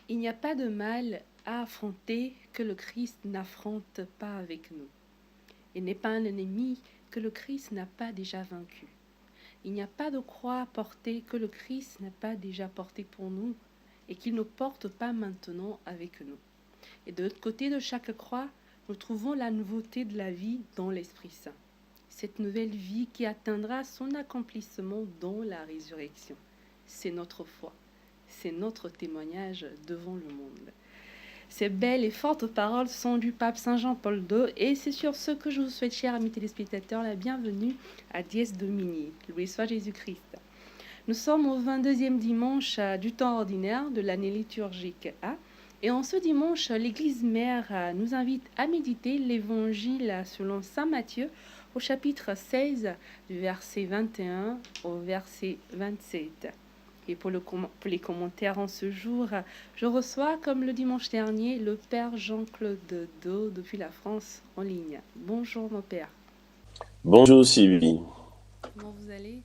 Il n'y a pas de mal à affronter que le Christ n'affronte pas avec nous. Il n'est pas un ennemi que le Christ n'a pas déjà vaincu. Il n'y a pas de croix à porter que le Christ n'a pas déjà porté pour nous et qu'il ne porte pas maintenant avec nous. Et de l'autre côté de chaque croix, nous trouvons la nouveauté de la vie dans l'Esprit Saint. Cette nouvelle vie qui atteindra son accomplissement dans la résurrection. C'est notre foi. C'est notre témoignage devant le monde. Ces belles et fortes paroles sont du pape Saint Jean-Paul II et c'est sur ce que je vous souhaite, chers amis téléspectateurs, la bienvenue à Dies Domini, loué soit Jésus-Christ. Nous sommes au 22e dimanche du temps ordinaire de l'année liturgique A et en ce dimanche, l'Église Mère nous invite à méditer l'Évangile selon Saint Matthieu au chapitre 16 du verset 21 au verset 27. Et pour les commentaires en ce jour, je reçois, comme le dimanche dernier, le Père Jean-Claude Do depuis la France en ligne. Bonjour mon Père. Bonjour Sylvie, Comment vous allez?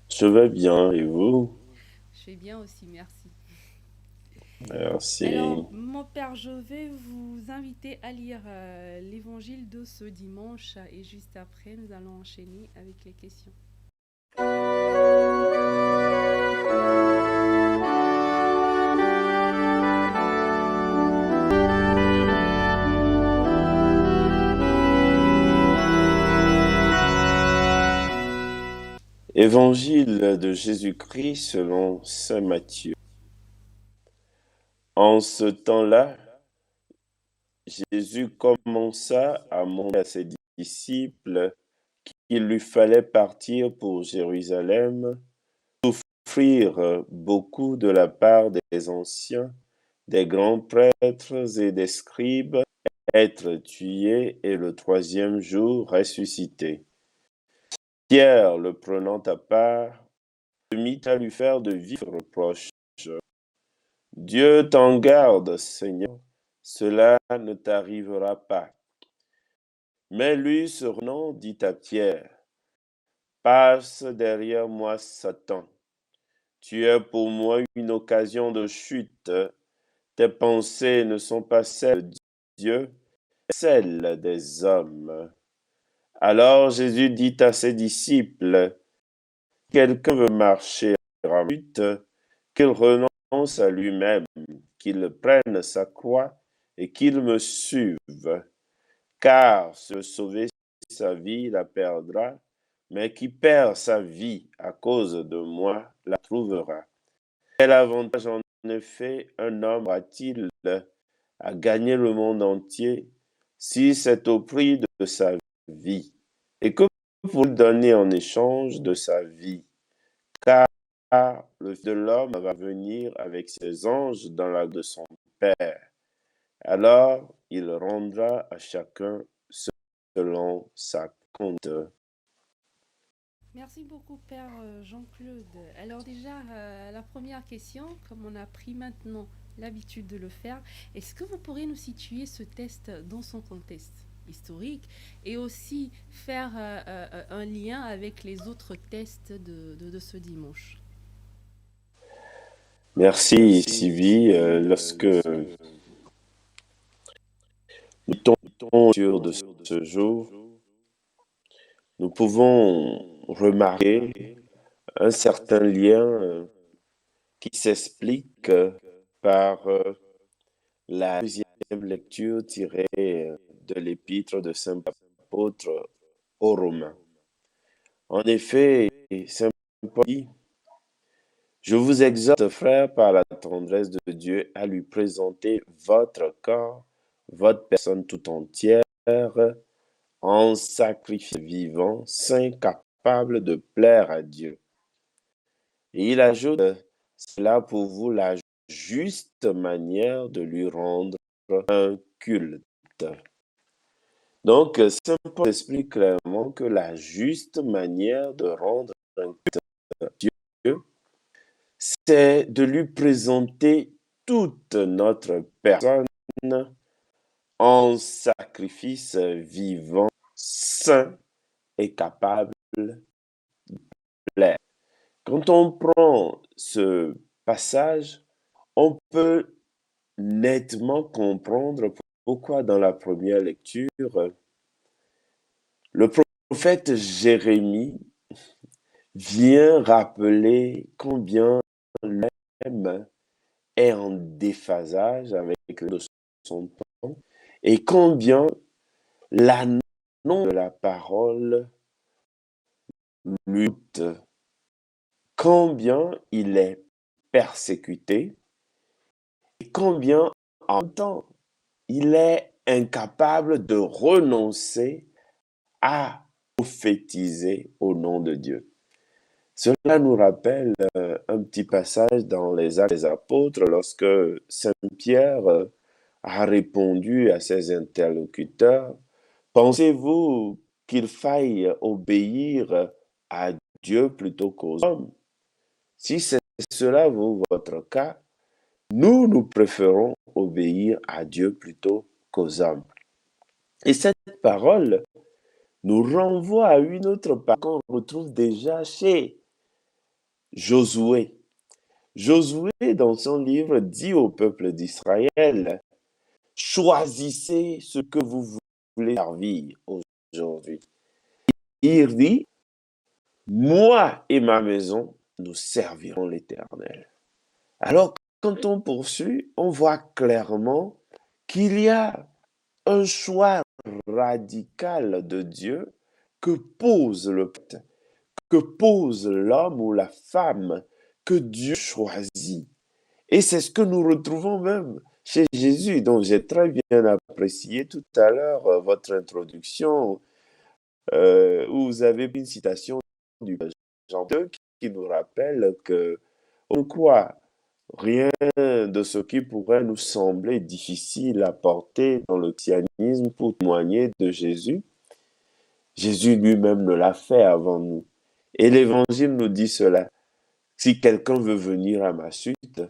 je vais bien et vous? Je vais bien aussi, merci. Merci. Alors, mon Père, je vais vous inviter à lire l'évangile de ce dimanche et juste après, nous allons enchaîner avec les questions. Évangile de Jésus-Christ selon Saint Matthieu. En ce temps-là, Jésus commença à montrer à ses disciples qu'il lui fallait partir pour Jérusalem, souffrir beaucoup de la part des anciens, des grands prêtres et des scribes, être tué et le troisième jour ressuscité. Pierre, le prenant à part, se mit à lui faire de vifs reproches. Dieu t'en garde, Seigneur, cela ne t'arrivera pas. Mais lui, se retenant, dit à Pierre, passe derrière moi, Satan. Tu es pour moi une occasion de chute. Tes pensées ne sont pas celles de Dieu, mais celles des hommes. Alors Jésus dit à ses disciples, quelqu'un veut marcher en but, qu'il renonce à lui-même, qu'il prenne sa croix et qu'il me suive. Car si veut sauver sa vie, la perdra, mais qui perd sa vie à cause de moi, la trouvera. Quel avantage en effet un homme a-t-il à gagner le monde entier si c'est au prix de sa vie? Et que pour donner en échange de sa vie? Car le Fils de l'homme va venir avec ses anges dans la de son Père. Alors il rendra à chacun selon sa compte. Merci beaucoup, Père Jean-Claude. Alors déjà, la première question, comme on a pris maintenant l'habitude de le faire, est-ce que vous pourriez nous situer ce test dans son contexte historique et aussi faire un lien avec les autres tests de ce dimanche? Merci Sylvie. Lorsque nous tombons sur de ce jour, nous pouvons remarquer un certain lien qui s'explique par la deuxième lecture tirée de l'épître de Saint Apôtre aux Romains. En effet, Saint Paul dit, je vous exhorte, frères, par la tendresse de Dieu, à lui présenter votre corps, votre personne tout entière, en sacrifice vivant, saint, capable de plaire à Dieu. Et il ajoute, c'est là pour vous la juste manière de lui rendre un culte. Donc, Saint Paul explique clairement que la juste manière de rendre un culte à Dieu, c'est de lui présenter toute notre personne en sacrifice vivant, saint et capable de plaire. Quand on prend ce passage, on peut nettement comprendre pourquoi dans la première lecture, le prophète Jérémie vient rappeler combien l'homme est en déphasage avec le de son temps et combien l'annonce de la parole lutte, combien il est persécuté et combien en même temps il est incapable de renoncer à prophétiser au nom de Dieu. Cela nous rappelle un petit passage dans les Actes des Apôtres lorsque Saint Pierre a répondu à ses interlocuteurs, pensez-vous qu'il faille obéir à Dieu plutôt qu'aux hommes? Si c'est cela votre cas, nous préférons obéir à Dieu plutôt qu'aux hommes. Et cette parole nous renvoie à une autre parole qu'on retrouve déjà chez Josué. Josué, dans son livre, dit au peuple d'Israël, choisissez ce que vous voulez servir aujourd'hui. Il dit, moi et ma maison, nous servirons l'Éternel. Alors, quand on poursuit, on voit clairement qu'il y a un choix radical de Dieu que pose que pose l'homme ou la femme, que Dieu choisit. Et c'est ce que nous retrouvons même chez Jésus. Donc, j'ai très bien apprécié tout à l'heure votre introduction où vous avez une citation du Jean 2 qui nous rappelle que on croit rien de ce qui pourrait nous sembler difficile à porter dans le christianisme pour témoigner de Jésus. Jésus lui-même ne l'a fait avant nous. Et l'Évangile nous dit cela. Si quelqu'un veut venir à ma suite,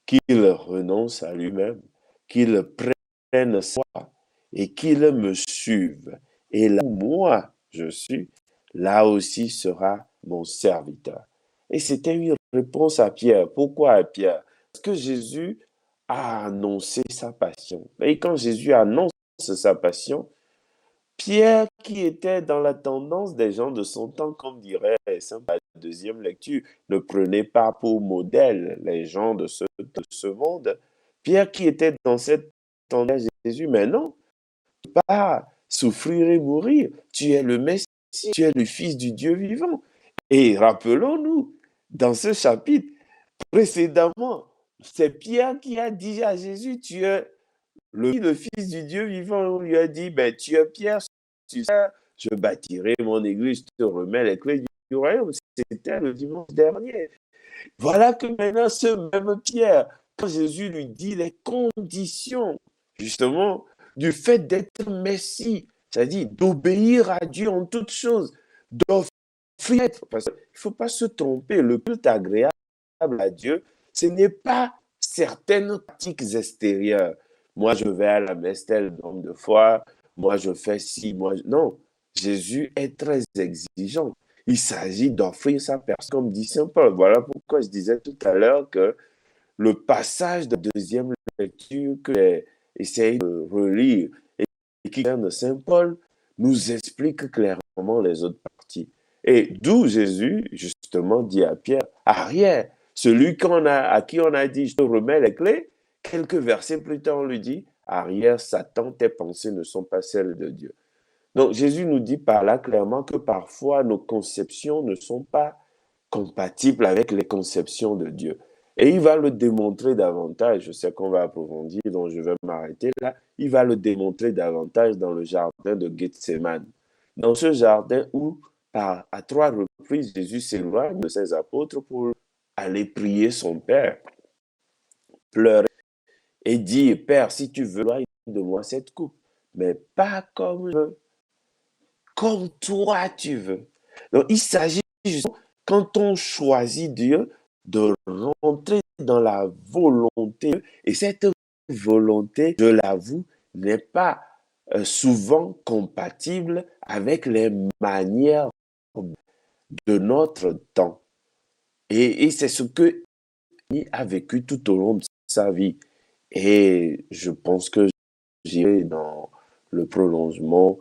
qu'il renonce à lui-même, qu'il prenne sa croix et qu'il me suive. Et là où moi je suis, là aussi sera mon serviteur. Et c'était une réponse à Pierre. Pourquoi à Pierre? Parce que Jésus a annoncé sa passion. Et quand Jésus annonce sa passion, Pierre, qui était dans la tendance des gens de son temps, comme dirait la deuxième lecture, ne prenait pas pour modèle les gens de ce monde. Pierre, qui était dans cette tendance, Jésus, mais non, pas souffrir et mourir. Tu es le Messie, tu es le Fils du Dieu vivant. Et rappelons-nous, dans ce chapitre, précédemment, c'est Pierre qui a dit à Jésus, tu es le Fils du Dieu vivant. On lui a dit, ben, tu es Pierre, je bâtirai mon église, je te remets les clés du royaume. C'était le dimanche dernier. Voilà que maintenant, ce même Pierre, quand Jésus lui dit les conditions, justement, du fait d'être Messie, c'est-à-dire d'obéir à Dieu en toutes choses, d'offrir, parce qu'il ne faut pas se tromper, le culte agréable à Dieu, ce n'est pas certaines pratiques extérieures. Moi, je vais à la messe tel nombre de fois, moi, je fais ci, Non, Jésus est très exigeant. Il s'agit d'offrir sa personne, comme dit Saint Paul. Voilà pourquoi je disais tout à l'heure que le passage de deuxième lecture que j'ai essayé de relire et qui vient de Saint Paul nous explique clairement les autres parties. Et d'où Jésus, justement, dit à Pierre, arrière, celui à qui on a dit, je te remets les clés, quelques versets plus tard, on lui dit, arrière, Satan, tes pensées ne sont pas celles de Dieu. Donc Jésus nous dit par là clairement que parfois nos conceptions ne sont pas compatibles avec les conceptions de Dieu. Et il va le démontrer davantage, je sais qu'on va approfondir, donc je vais m'arrêter là, il va le démontrer davantage dans le jardin de Gethsémane. Dans ce jardin où, à 3 reprises, Jésus s'éloigne de ses apôtres pour aller prier son Père, pleurer et dire, Père, si tu veux, éloigne de moi cette coupe, mais pas comme je veux, comme toi tu veux. Donc, il s'agit justement, quand on choisit Dieu, de rentrer dans la volonté. Et cette volonté, je l'avoue, n'est pas souvent compatible avec les manières de notre temps. Et c'est ce que a vécu tout au long de sa vie. Et je pense que j'irai dans le prolongement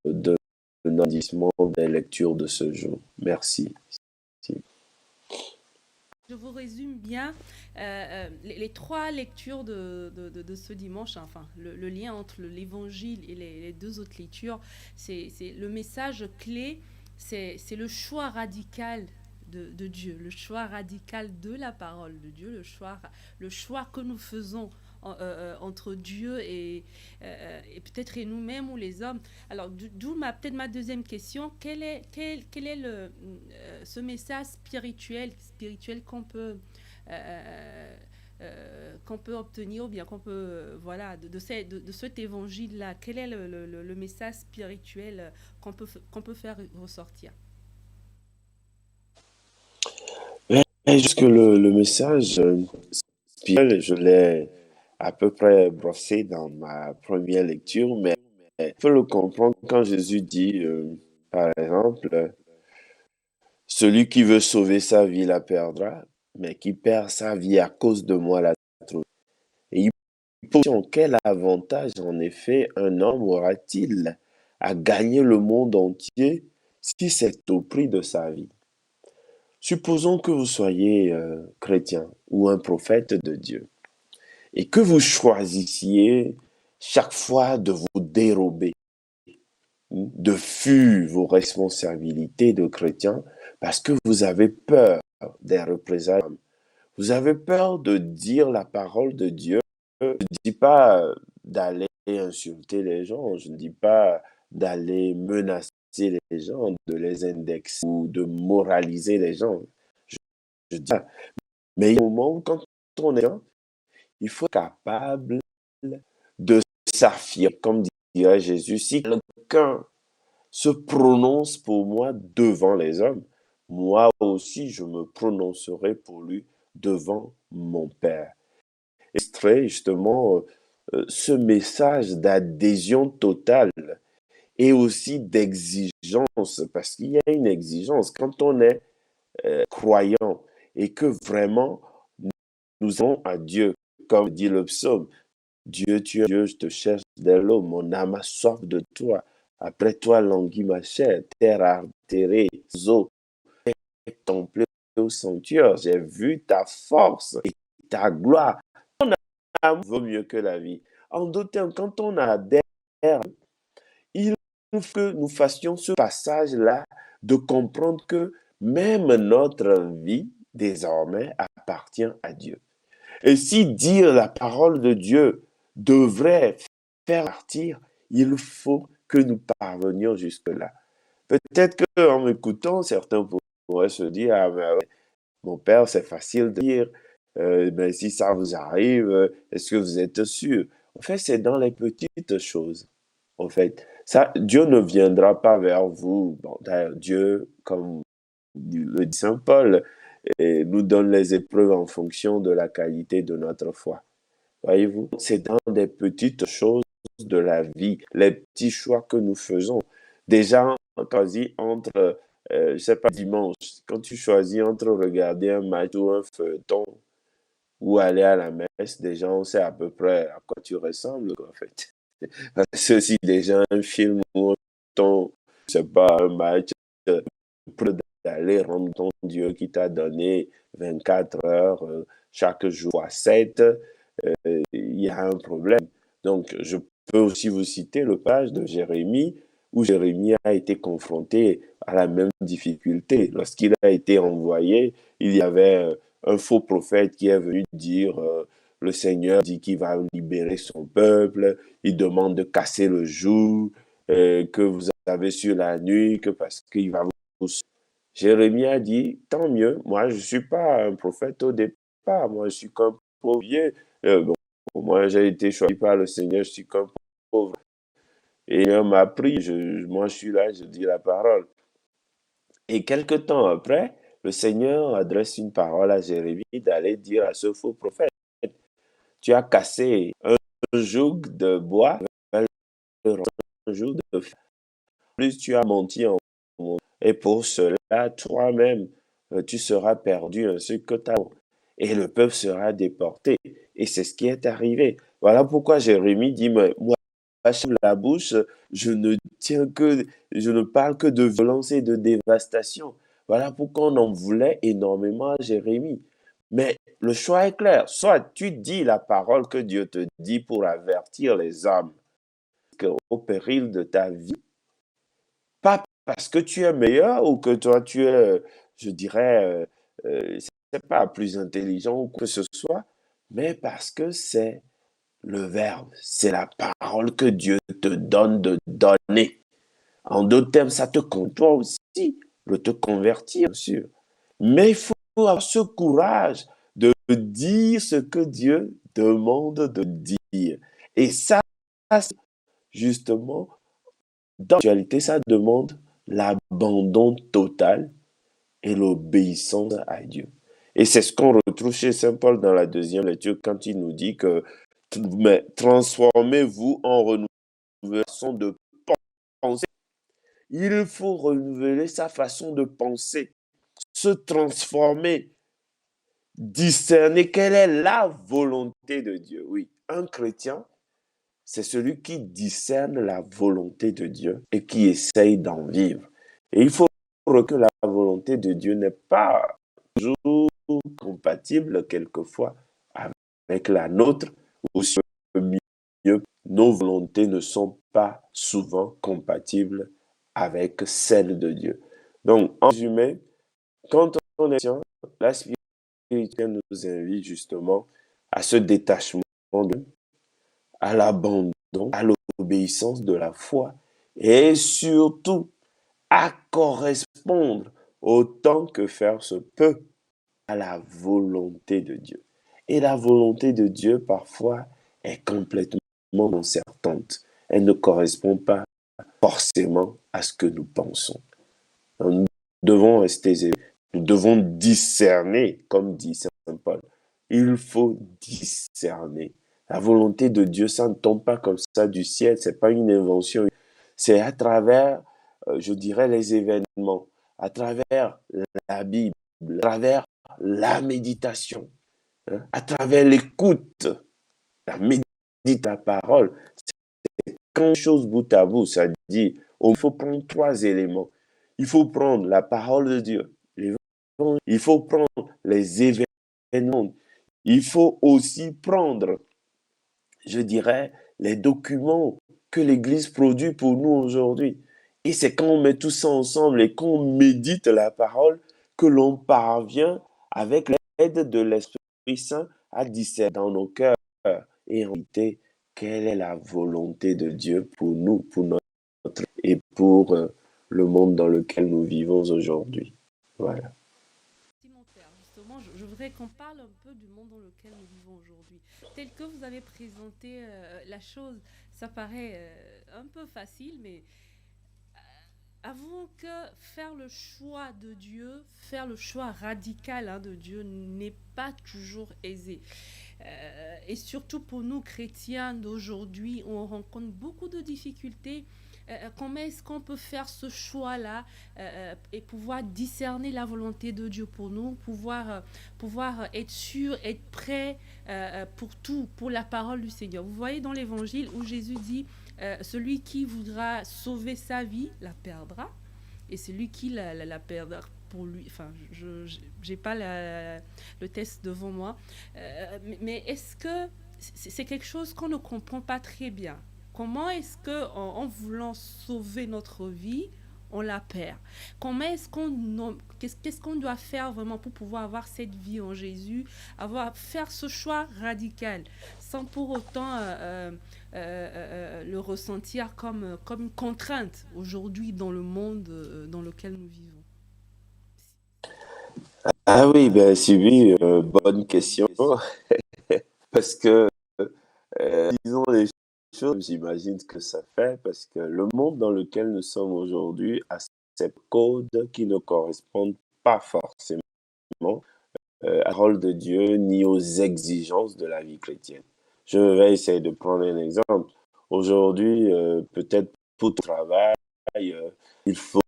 de l'enrichissement des lectures de ce jour. Merci. Je vous résume bien les trois lectures de ce dimanche, enfin le lien entre l'évangile et les deux autres lectures, c'est le message clé, c'est le choix radical de Dieu, le choix radical de la parole de Dieu, le choix que nous faisons entre Dieu et peut-être et nous-mêmes ou les hommes. Alors, d'où peut-être ma deuxième question. Quel est ce message spirituel qu'on peut obtenir ou bien qu'on peut, voilà, de cet évangile-là? Quel est le message spirituel qu'on peut faire ressortir? Et jusque le message spirituel, je l'ai à peu près brossé dans ma première lecture, mais on peut le comprendre quand Jésus dit, par exemple, celui qui veut sauver sa vie la perdra, mais qui perd sa vie à cause de moi la trouve. Et il pose la question, quel avantage en effet un homme aura-t-il à gagner le monde entier si c'est au prix de sa vie? Supposons que vous soyez chrétien ou un prophète de Dieu et que vous choisissiez chaque fois de vous dérober, de fuir vos responsabilités de chrétien parce que vous avez peur des représailles. Vous avez peur de dire la parole de Dieu. Je ne dis pas d'aller insulter les gens, je ne dis pas d'aller menacer les gens, de les indexer ou de moraliser les gens. Je dis ça. Mais il y a un moment où quand on est là, il faut être capable de s'affirmer, comme dirait Jésus, si quelqu'un se prononce pour moi devant les hommes, moi aussi je me prononcerai pour lui devant mon Père. Extrait justement ce message d'adhésion totale et aussi d'exigence, parce qu'il y a une exigence quand on est croyant et que vraiment nous allons à Dieu, comme dit le psaume. Dieu, tu es Dieu, je te cherche dès l'aube, mon âme a soif de toi. Après toi languit ma chair, terre altérée, eaux templée au sanctuaire. J'ai vu ta force et ta gloire. Ton âme vaut mieux que la vie. En d'autres termes, quand on adhère, il faut que nous fassions ce passage-là de comprendre que même notre vie, désormais, appartient à Dieu. Et si dire la parole de Dieu devrait faire partir, il faut que nous parvenions jusque-là. Peut-être qu'en m'écoutant, certains pourraient se dire, ah ben ouais, mon père, c'est facile de dire, mais si ça vous arrive, est-ce que vous êtes sûr? En fait, c'est dans les petites choses. En fait, ça, Dieu ne viendra pas vers vous. Bon, d'ailleurs, Dieu, comme le dit Saint Paul, et nous donne les épreuves en fonction de la qualité de notre foi. Voyez-vous, c'est dans des petites choses de la vie, les petits choix que nous faisons. Déjà, quasi entre, je sais pas, dimanche, quand tu choisis entre regarder un match ou un feuilleton ou aller à la messe, déjà, on sait à peu près à quoi tu ressembles, en fait. Parce que si déjà un film ou un feuilleton, je sais pas, un match, euh, d'aller rendre ton Dieu qui t'a donné 24 heures chaque jour à 7, il y a un problème. Donc, je peux aussi vous citer le page de Jérémie, où Jérémie a été confronté à la même difficulté. Lorsqu'il a été envoyé, il y avait un faux prophète qui est venu dire, le Seigneur dit qu'il va libérer son peuple, il demande de casser le jour que vous avez sur la nuit, que parce qu'il va vous... Jérémie a dit, tant mieux, moi je ne suis pas un prophète au départ, moi je suis qu'un pauvre vieux. Bon, moi j'ai été choisi par le Seigneur, je suis qu'un pauvre. Et on m'a pris, moi je suis là, je dis la parole. Et quelque temps après, le Seigneur adresse une parole à Jérémie d'aller dire à ce faux prophète, tu as cassé un joug de bois, un joug de fer. Plus tu as menti en mon. Et pour cela, toi-même, tu seras perdu ainsi que ta. et le peuple sera déporté. Et c'est ce qui est arrivé. Voilà pourquoi Jérémie dit, mais moi, la bouche, je ne je ne parle que de violence et de dévastation. Voilà pourquoi on en voulait énormément à Jérémie. Mais le choix est clair. Soit tu dis la parole que Dieu te dit pour avertir les hommes au péril de ta vie, pas parce que tu es meilleur ou que toi tu es, je dirais, c'est pas plus intelligent ou que ce soit, mais parce que c'est le verbe, c'est la parole que Dieu te donne de donner. En d'autres termes, ça te compte toi aussi de te convertir, bien sûr. Mais il faut avoir ce courage de dire ce que Dieu demande de dire. Et ça, justement, dans l'actualité, ça demande l'abandon total et l'obéissance à Dieu. Et c'est ce qu'on retrouve chez Saint Paul dans la deuxième lecture quand il nous dit que mais transformez-vous en renouvelant façon de penser. Il faut renouveler sa façon de penser, se transformer, discerner quelle est la volonté de Dieu. Oui, un chrétien, c'est celui qui discerne la volonté de Dieu et qui essaye d'en vivre. Et il faut que la volonté de Dieu n'est pas toujours compatible quelquefois avec la nôtre, ou si mieux, nos volontés ne sont pas souvent compatibles avec celles de Dieu. Donc, en résumé, quand on est chrétien, la spiritualité nous invite justement à ce détachement, à l'abandon, à l'obéissance de la foi et surtout à correspondre autant que faire se peut à la volonté de Dieu. Et la volonté de Dieu, parfois, est complètement incertaine. Elle ne correspond pas forcément à ce que nous pensons. Nous devons rester zélés. Nous devons discerner, comme dit Saint Paul. Il faut discerner. La volonté de Dieu, ça ne tombe pas comme ça du ciel. C'est pas une invention. C'est à travers, je dirais, les événements, à travers la Bible, à travers la méditation, hein, à travers l'écoute, la méditation de la parole. C'est quand chose bout à bout, ça dit, il faut prendre trois éléments. Il faut prendre la parole de Dieu, il faut prendre les événements, il faut aussi prendre, je dirais, les documents que l'Église produit pour nous aujourd'hui. Et c'est quand on met tout ça ensemble et qu'on médite la parole que l'on parvient, avec l'aide de l'Esprit Saint, à discerner dans nos cœurs et en réalité quelle est la volonté de Dieu pour nous, pour notre et pour le monde dans lequel nous vivons aujourd'hui. Voilà. Mon père, justement, je voudrais qu'on parle un peu du monde dans lequel nous vivons aujourd'hui. Tel que vous avez présenté la chose, ça paraît un peu facile, mais avouons que faire le choix de Dieu, faire le choix radical de Dieu n'est pas toujours aisé. Et surtout pour nous chrétiens d'aujourd'hui, on rencontre beaucoup de difficultés. Comment est-ce qu'on peut faire ce choix-là et pouvoir discerner la volonté de Dieu pour nous, pouvoir être sûr, être prêt pour tout, pour la parole du Seigneur. Vous voyez dans l'évangile où Jésus dit, celui qui voudra sauver sa vie la perdra, et celui qui la perdra pour lui, enfin, je n'ai pas le test devant moi, mais est-ce que c'est quelque chose qu'on ne comprend pas très bien? Comment est-ce que en voulant sauver notre vie, on la perd? Comment est-ce qu'est-ce qu'on doit faire vraiment pour pouvoir avoir cette vie en Jésus, faire ce choix radical, sans pour autant le ressentir comme une contrainte aujourd'hui dans le monde dans lequel nous vivons? Ah oui, ben Sylvie, bonne question, parce que disons les choses, j'imagine ce que ça fait, parce que le monde dans lequel nous sommes aujourd'hui a ces codes qui ne correspondent pas forcément à la parole de Dieu ni aux exigences de la vie chrétienne. Je vais essayer de prendre un exemple. Aujourd'hui, peut-être pour le travail, il faut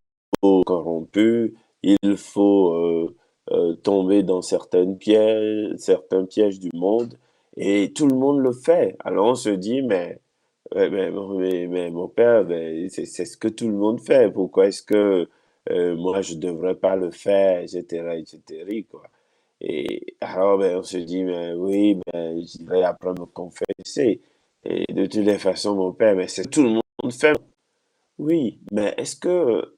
corrompu, il faut tomber dans certains pièges du monde, et tout le monde le fait. Alors on se dit, mais mon père, c'est ce que tout le monde fait. Pourquoi est-ce que moi, je devrais pas le faire, etc., etc., quoi. Et alors, on se dit, mais oui, j'irai après me confesser. Et de toutes les façons, mon père, mais c'est tout le monde fait. Oui, mais est-ce que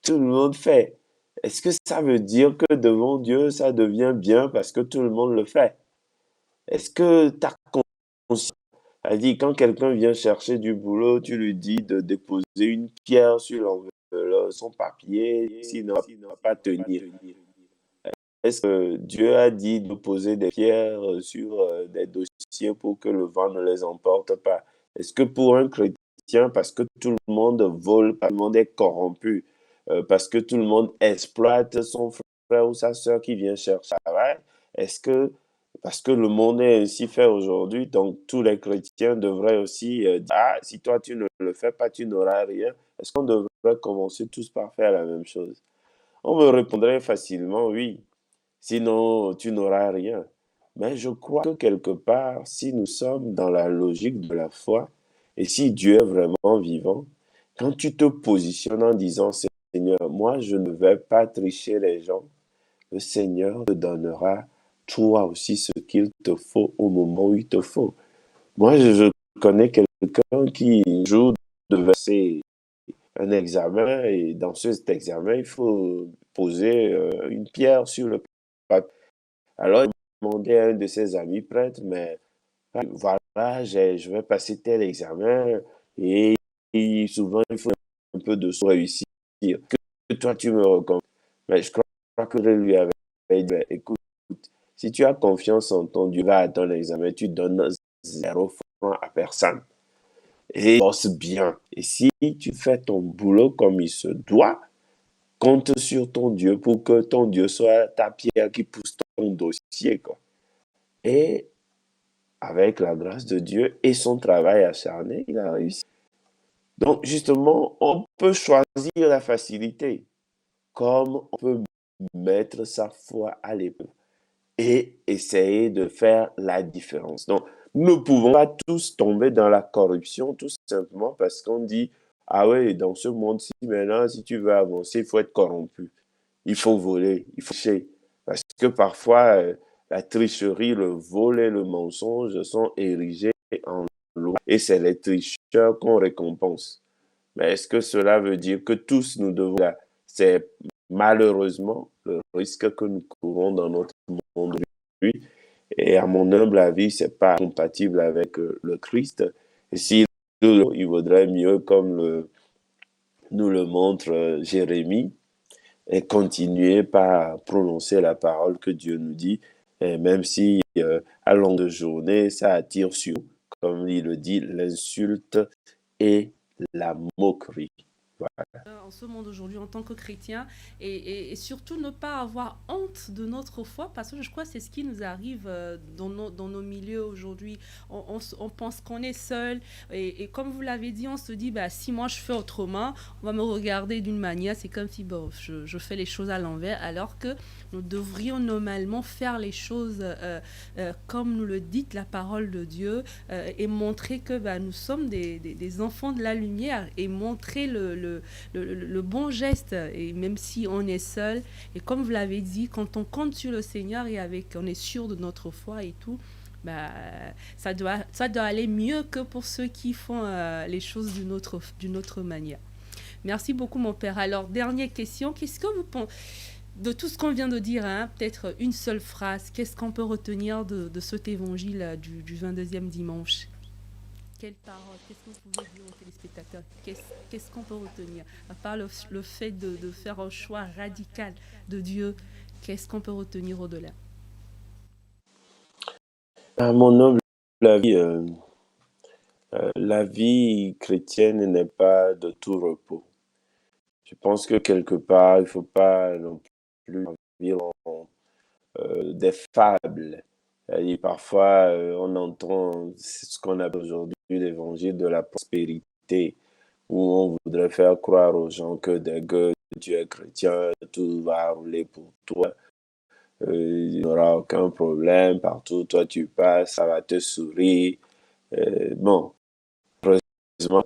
tout le monde fait? Est-ce que ça veut dire que devant Dieu, ça devient bien parce que tout le monde le fait? Est-ce que ta conscience a dit, quand quelqu'un vient chercher du boulot, tu lui dis de déposer une pierre sur son papier, sinon il ne va pas tenir. Est-ce que Dieu a dit de poser des pierres sur des dossiers pour que le vent ne les emporte pas? Est-ce que pour un chrétien, parce que tout le monde vole, tout le monde est corrompu, parce que tout le monde exploite son frère ou sa sœur qui vient chercher un travail, est-ce que, parce que le monde est ainsi fait aujourd'hui, donc tous les chrétiens devraient aussi dire, ah, si toi tu ne le fais pas, tu n'auras rien. Est-ce qu'on devrait commencer tous par faire la même chose? On me répondrait facilement, oui. Sinon, tu n'auras rien. Mais je crois que quelque part, si nous sommes dans la logique de la foi, et si Dieu est vraiment vivant, quand tu te positionnes en disant, Seigneur, moi, je ne vais pas tricher les gens, le Seigneur te donnera toi aussi ce qu'il te faut au moment où il te faut. Moi, je connais quelqu'un qui, un jour, devait passer un examen, et dans cet examen, il faut poser une pierre sur le papier. Alors, il demandait à un de ses amis prêtres, mais voilà, je vais passer tel examen, et, souvent il faut un peu de sous réussir. Que toi tu me recommandes. Mais je crois que je lui avais dit, ben, écoute, si tu as confiance en ton Dieu, va à ton examen, tu donnes 0 franc à personne. Et bosse bien. Et si tu fais ton boulot comme il se doit, compte sur ton Dieu pour que ton Dieu soit ta pierre qui pousse ton dossier, quoi. Et avec la grâce de Dieu et son travail acharné, il a réussi. Donc, justement, on peut choisir la facilité, comme on peut mettre sa foi à l'épreuve et essayer de faire la différence. Donc, nous ne pouvons pas tous tomber dans la corruption, tout simplement parce qu'on dit, ah oui, dans ce monde-ci, maintenant, si tu veux avancer, il faut être corrompu. Il faut voler, il faut tricher. Parce que parfois, la tricherie, le vol et le mensonge sont érigés en loi et c'est les tricheurs qu'on récompense. Mais est-ce que cela veut dire que tous nous devons... C'est malheureusement le risque que nous courons dans notre monde aujourd'hui. Et à mon humble avis, c'est pas compatible avec le Christ. Et s'il il vaudrait mieux, comme nous le montre Jérémie, et continuer par prononcer la parole que Dieu nous dit, et même si à longue de journée, ça attire sur, comme il le dit, l'insulte et la moquerie. Voilà. En ce monde aujourd'hui en tant que chrétien et surtout ne pas avoir honte de notre foi parce que je crois que c'est ce qui nous arrive dans nos milieux aujourd'hui. On pense qu'on est seul et comme vous l'avez dit, on se dit bah, si moi je fais autrement, on va me regarder d'une manière, c'est comme si bon, je fais les choses à l'envers alors que nous devrions normalement faire les choses comme nous le dit la parole de Dieu et montrer que bah, nous sommes des enfants de la lumière et montrer le bon geste, et même si on est seul, et comme vous l'avez dit, quand on compte sur le Seigneur et avec, on est sûr de notre foi et tout, bah, ça doit aller mieux que pour ceux qui font les choses d'une autre manière. Merci beaucoup, mon père. Alors, dernière question, qu'est-ce que vous pensez de tout ce qu'on vient de dire, hein, peut-être une seule phrase, qu'est-ce qu'on peut retenir de cet évangile du 22e dimanche? Quelle parole? Qu'est-ce que vous pouvez dire aux téléspectateurs? Qu'est-ce qu'on peut retenir? À part le fait de faire un choix radical de Dieu, qu'est-ce qu'on peut retenir au-delà? À mon humble avis, la vie chrétienne n'est pas de tout repos. Je pense que quelque part, il ne faut pas non plus vivre des fables. Et parfois, on entend ce qu'on appelle aujourd'hui l'évangile de la prospérité, où on voudrait faire croire aux gens que dès que tu es chrétien, tout va rouler pour toi. il n'y aura aucun problème, partout où toi tu passes, ça va te sourire. Bon, heureusement,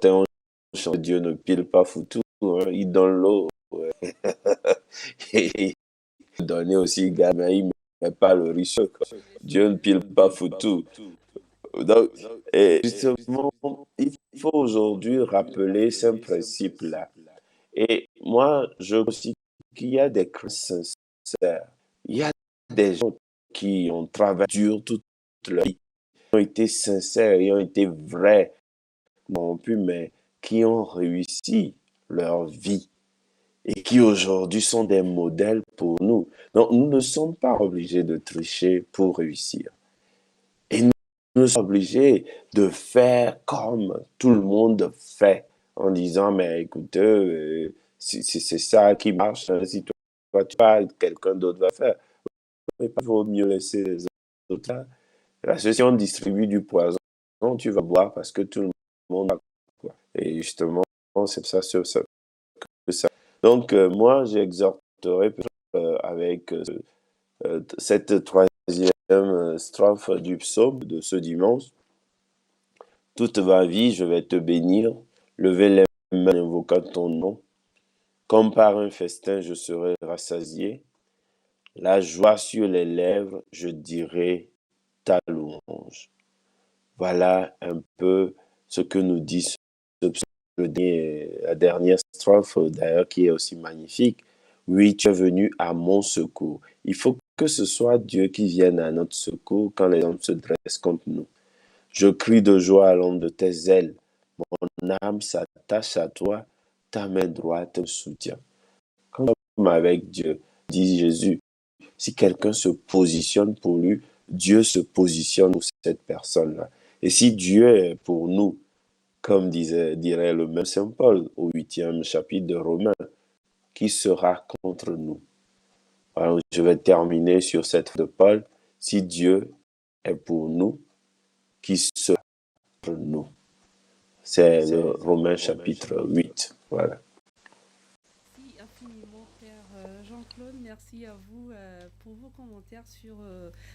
Dieu ne pile pas foutu, hein, il donne l'eau. Et il donne aussi gamin, il ne met pas le riche. Dieu ne pile pas foutu. Donc, et justement, il faut aujourd'hui rappeler ce principe-là. Et moi, je aussi qu'il y a des chrétiens sincères. Il y a des gens qui ont travaillé dur toute leur vie, qui ont été sincères, qui ont été vrais, non plus, mais qui ont réussi leur vie et qui aujourd'hui sont des modèles pour nous. Donc, nous ne sommes pas obligés de tricher pour réussir. Et nous sommes obligés de faire comme tout le monde fait en disant, mais écoutez, c'est ça qui marche. Hein. Si toi, tu parles, quelqu'un d'autre va faire. Il vaut mieux laisser les autres là. Parce que si on distribue du poison, tu vas boire parce que tout le monde a quoi. Et justement, c'est ça que ça. Donc, moi, j'exhorterai avec cette troisième strophe du psaume de ce dimanche. Toute ma vie, je vais te bénir, lever les mains en invoquant ton nom. Comme par un festin, je serai rassasié. La joie sur les lèvres, je dirai ta louange. Voilà un peu ce que nous dit ce psaume, la dernière strophe d'ailleurs qui est aussi magnifique. Oui, tu es venu à mon secours. Il faut que ce soit Dieu qui vienne à notre secours quand les hommes se dressent contre nous. Je crie de joie à l'ombre de tes ailes. Mon âme s'attache à toi, ta main droite me soutient. Comme avec Dieu, dit Jésus, si quelqu'un se positionne pour lui, Dieu se positionne pour cette personne-là. Et si Dieu est pour nous, comme dirait le même Saint Paul au 8e chapitre de Romains, qui sera contre nous? Alors, je vais terminer sur cette phrase de Paul. Si Dieu est pour nous, qui sera contre nous? C'est le Romains chapitre 8. Voilà. Merci infiniment, Père Jean-Claude. Merci à vous pour vos commentaires sur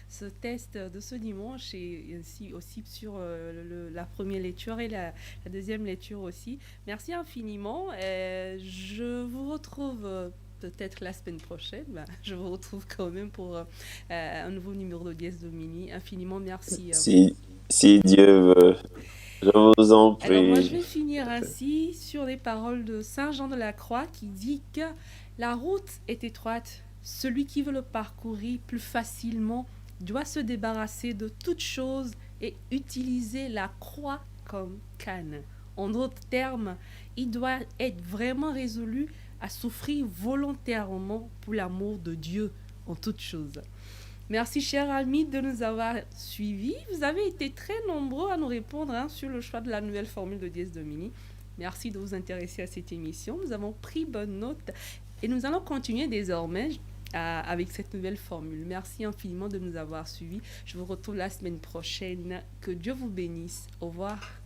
ce test de ce dimanche et aussi sur la première lecture et la deuxième lecture aussi. Merci infiniment. Je vous retrouve peut-être la semaine prochaine. Je vous retrouve quand même pour un nouveau numéro de Dies Domini. Infiniment merci à vous. Si Dieu veut, je vous en Alors moi, je prie. vais finir ainsi sur les paroles de Saint Jean de la Croix qui dit que la route est étroite. Celui qui veut le parcourir plus facilement doit se débarrasser de toute chose et utiliser la croix comme canne. En d'autres termes, il doit être vraiment résolu à souffrir volontairement pour l'amour de Dieu en toutes choses. Merci, cher ami, de nous avoir suivis. Vous avez été très nombreux à nous répondre sur le choix de la nouvelle formule de Dies Domini. Merci de vous intéresser à cette émission. Nous avons pris bonne note et nous allons continuer désormais avec cette nouvelle formule. Merci infiniment de nous avoir suivis. Je vous retrouve la semaine prochaine. Que Dieu vous bénisse. Au revoir.